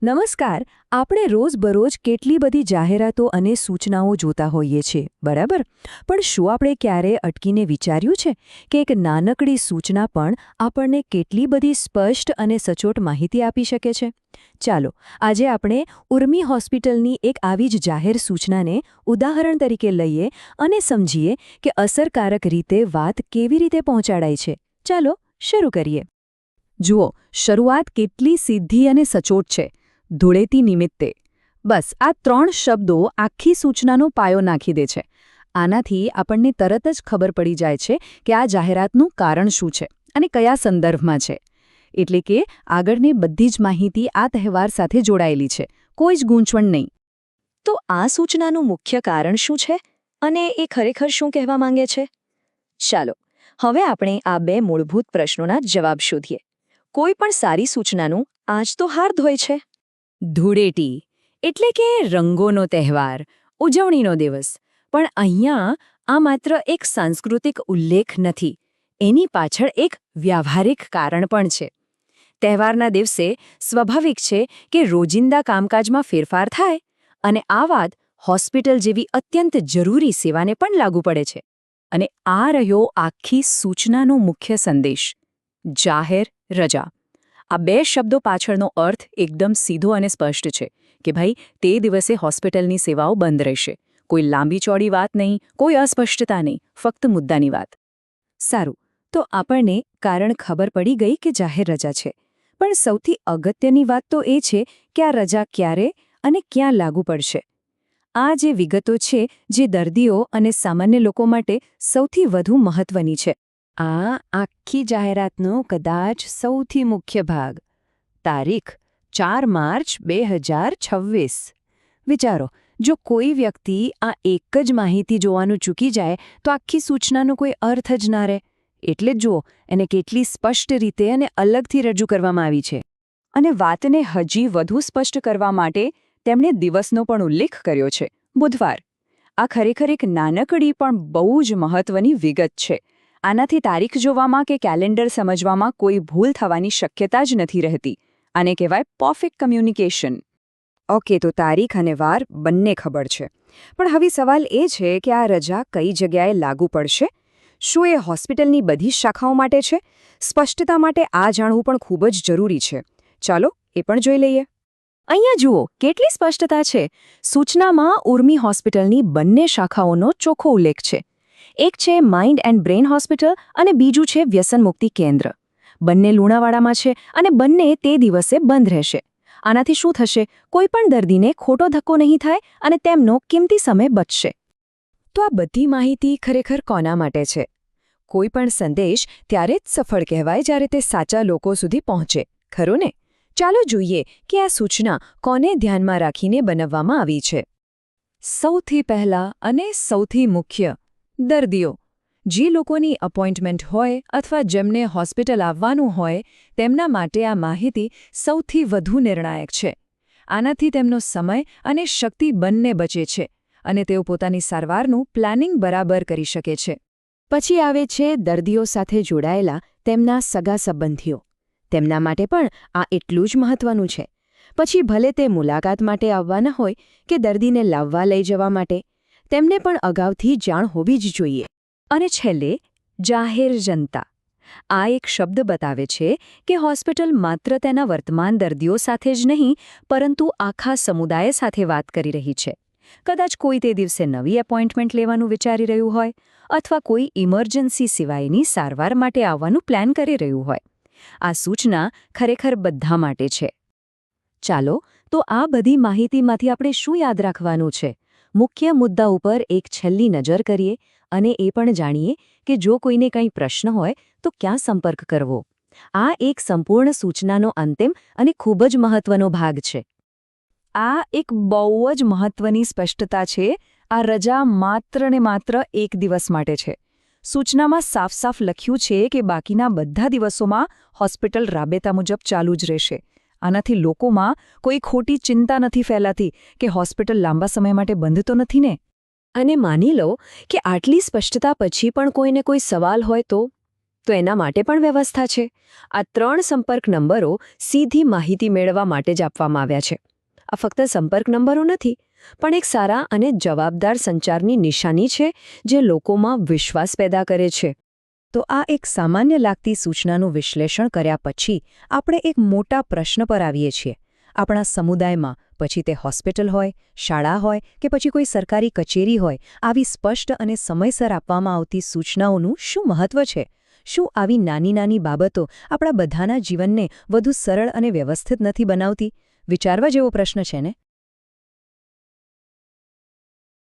નમસ્કાર. આપણે રોજબરોજ કેટલી બધી જાહેરાતો અને સૂચનાઓ જોતા હોઈએ છીએ, બરાબર? પણ શું આપણે ક્યારેય અટકીને વિચાર્યું છે કે એક નાનકડી સૂચના પણ આપણને કેટલી બધી સ્પષ્ટ અને સચોટ માહિતી આપી શકે છે? ચાલો, આજે આપણે ઉર્મી હોસ્પિટલની એક આવી જ જાહેર સૂચનાને ઉદાહરણ તરીકે લઈએ અને સમજીએ કે અસરકારક રીતે વાત કેવી રીતે પહોંચાડાય છે. ચાલો, શરૂ કરીએ. જુઓ, શરૂઆત કેટલી સીધી અને સચોટ છે. ધૂળેટી નિમિત્તે. બસ આ 3 શબ્દો આખી સૂચનાનો પાયો નાખી દે છે. આનાથી આપણને તરત જ ખબર પડી જાય છે કે આ જાહેરાતનું કારણ શું છે અને કયા સંદર્ભમાં છે. એટલે કે આગળની બધી જ માહિતી આ તહેવાર સાથે જોડાયેલી છે, કોઈ જ ગૂંચવણ નહીં. તો આ સૂચનાનું મુખ્ય કારણ શું છે અને એ ખરેખર શું કહેવા માંગે છે? ચાલો, હવે આપણે આ 2 મૂળભૂત પ્રશ્નોના જવાબ શોધીએ. કોઈ પણ સારી સૂચનાનું આજ તો હાર્દ હોય છે. ધૂળેટી એટલે કે રંગોનો તહેવાર, ઉજવણીનો દિવસ. પણ અહીંયા આ માત્ર એક સાંસ્કૃતિક ઉલ્લેખ નથી, એની પાછળ એક વ્યાવહારિક કારણ પણ છે. તહેવારના દિવસે સ્વાભાવિક છે કે રોજિંદા કામકાજમાં ફેરફાર થાય, અને આ વાત હોસ્પિટલ જેવી અત્યંત જરૂરી સેવાને પણ લાગુ પડે છે. અને આ રહ્યો આખી સૂચનાનો મુખ્ય સંદેશ: જાહેર રજા. આ 2 શબ્દો પાછળનો અર્થ એકદમ સીધો અને સ્પષ્ટ છે કે ભાઈ, તે દિવસે હોસ્પિટલની સેવાઓ બંધ રહેશે. કોઈ લાંબી ચોડી વાત નહીં, કોઈ અસ્પષ્ટતા નહીં, ફક્ત મુદ્દાની વાત. સારું, તો આપણને કારણ ખબર પડી ગઈ કે જાહેર રજા છે. પણ સૌથી અગત્યની વાત તો એ છે કે આ રજા ક્યારે અને ક્યાં લાગુ પડશે. આ જે વિગતો છે જે દર્દીઓ અને સામાન્ય લોકો માટે સૌથી વધુ મહત્વની છે. આ આખી જાહેરાતનો કદાચ સૌથી મુખ્ય ભાગ. તારીખ 4 માર્ચ 2026. વિચારો, જો કોઈ વ્યક્તિ આ એક જ માહિતી જોવાનું ચૂકી જાય તો આખી સૂચનાનો કોઈ અર્થ જ ના રહે. એટલે જ જુઓ, એને કેટલી સ્પષ્ટ રીતે અને અલગથી રજૂ કરવામાં આવી છે. અને વાતને હજી વધુ સ્પષ્ટ કરવા માટે તેમણે દિવસનો પણ ઉલ્લેખ કર્યો છે: બુધવાર. આ ખરેખર એક નાનકડી પણ બહુ જ મહત્વની વિગત છે. આનાથી તારીખ જોવામાં કે કેલેન્ડર સમજવામાં કોઈ ભૂલ થવાની શક્યતા જ નથી રહેતી. આને કહેવાય પરફેક્ટ કમ્યુનિકેશન. ઓકે, તો તારીખ અને વાર બંને ખબર છે. પણ હવે સવાલ એ છે કે આ રજા કઈ જગ્યાએ લાગુ પડશે? શું એ હોસ્પિટલની બધી શાખાઓ માટે છે? સ્પષ્ટતા માટે આ જાણવું પણ ખૂબ જ જરૂરી છે. ચાલો, એ પણ જોઈ લઈએ. અહીંયા જુઓ, કેટલી સ્પષ્ટતા છે. સૂચનામાં ઉર્મી હોસ્પિટલની બંને શાખાઓનો ચોખ્ખો ઉલ્લેખ છે. એક છે માઇન્ડ એન્ડ બ્રેઇન હોસ્પિટલ અને બીજું છે વ્યસન મુક્તિ કેન્દ્ર. બંને લુણાવાડામાં છે અને બંને તે દિવસે બંધ રહેશે. આનાથી શું થશે? કોઈ પણ દર્દીને ખોટો ધક્કો નહીં થાય અને તેમનો કિંમતી સમય બચશે. તો આ બધી માહિતી ખરેખર કોના માટે છે? કોઈ પણ સંદેશ ત્યારે જ સફળ કહેવાય જ્યારે તે સાચા લોકો સુધી પહોંચે, ખરું ને? ચાલો જોઈએ કે આ સૂચના કોને ધ્યાનમાં રાખીને બનાવવામાં આવી છે. સૌથી પહેલા અને સૌથી મુખ્ય, દર્દીઓ. જે લોકોની અપોઇન્ટમેન્ટ હોય અથવા જેમને હોસ્પિટલ આવવાનું હોય, તેમના માટે આ માહિતી સૌથી વધુ નિર્ણાયક છે. આનાથી તેમનો સમય અને શક્તિ બંને બચે છે અને તેઓ પોતાની સારવારનું પ્લાનિંગ બરાબર કરી શકે છે. પછી આવે છે દર્દીઓ સાથે જોડાયેલા તેમના સગા સંબંધીઓ. તેમના માટે પણ આ એટલું જ મહત્વનું છે. પછી ભલે તે મુલાકાત માટે આવવાના હોય કે દર્દીને લાવવા લઈ જવા માટે, તેમને પણ અગાઉથી જાણ હોવી જ જોઈએ. અને છેલ્લે, જાહેર જનતા. આ એક શબ્દ બતાવે છે કે હોસ્પિટલ માત્ર તેના વર્તમાન દર્દીઓ સાથે જ નહીં, પરંતુ આખા સમુદાય સાથે વાત કરી રહી છે. કદાચ કોઈ તે દિવસે નવી એપોઇન્ટમેન્ટ લેવાનું વિચારી રહ્યું હોય અથવા કોઈ ઇમરજન્સી સિવાયની સારવાર માટે આવવાનું પ્લાન કરી રહ્યું હોય. આ સૂચના ખરેખર બધા માટે છે. ચાલો, તો આ બધી માહિતીમાંથી આપણે શું યાદ રાખવાનું છે? મુખ્ય મુદ્દા ઉપર એક છેલ્લી નજર કરીએ અને એ પણ જાણીએ કે જો કોઈને કંઈ પ્રશ્ન હોય તો ક્યાં સંપર્ક કરવો. આ એક સંપૂર્ણ સૂચનાનો અંતિમ અને ખૂબ જ મહત્વનો ભાગ છે. આ એક બહુ જ મહત્વની સ્પષ્ટતા છે. આ રજા માત્ર ને માત્ર એક દિવસ માટે છે. સૂચનામાં સાફ સાફ લખ્યું છે કે બાકીના બધા દિવસોમાં હોસ્પિટલ રાબેતા મુજબ ચાલુ જ રહેશે. આનાથી લોકોમાં કોઈ ખોટી ચિંતા નથી ફેલાતી કે હોસ્પિટલ લાંબા સમય માટે બંધ તો નથી ને. અને માની લો કે આટલી સ્પષ્ટતા પછી પણ કોઈને કોઈ સવાલ હોય તો? તો એના માટે પણ વ્યવસ્થા છે. આ 3 સંપર્ક નંબરો સીધી માહિતી મેળવવા માટે જ આપવામાં આવ્યા છે. આ ફક્ત સંપર્ક નંબરો નથી, પણ એક સારા અને જવાબદાર સંચારની નિશાની છે જે લોકોમાં વિશ્વાસ પેદા કરે છે. તો આ એક સામાન્ય લાગતી સૂચનાનું વિશ્લેષણ કર્યા પછી આપણે એક મોટા પ્રશ્ન પર આવીએ છીએ. આપણા સમુદાયમાં, પછી તે હોસ્પિટલ હોય, શાળા હોય કે પછી કોઈ સરકારી કચેરી હોય, આવી સ્પષ્ટ અને સમયસર આપવામાં આવતી સૂચનાઓનું શું મહત્વ છે? શું આવી નાની નાની બાબતો આપણા બધાના જીવનને વધુ સરળ અને વ્યવસ્થિત નથી બનાવતી? વિચારવા જેવો પ્રશ્ન છે ને?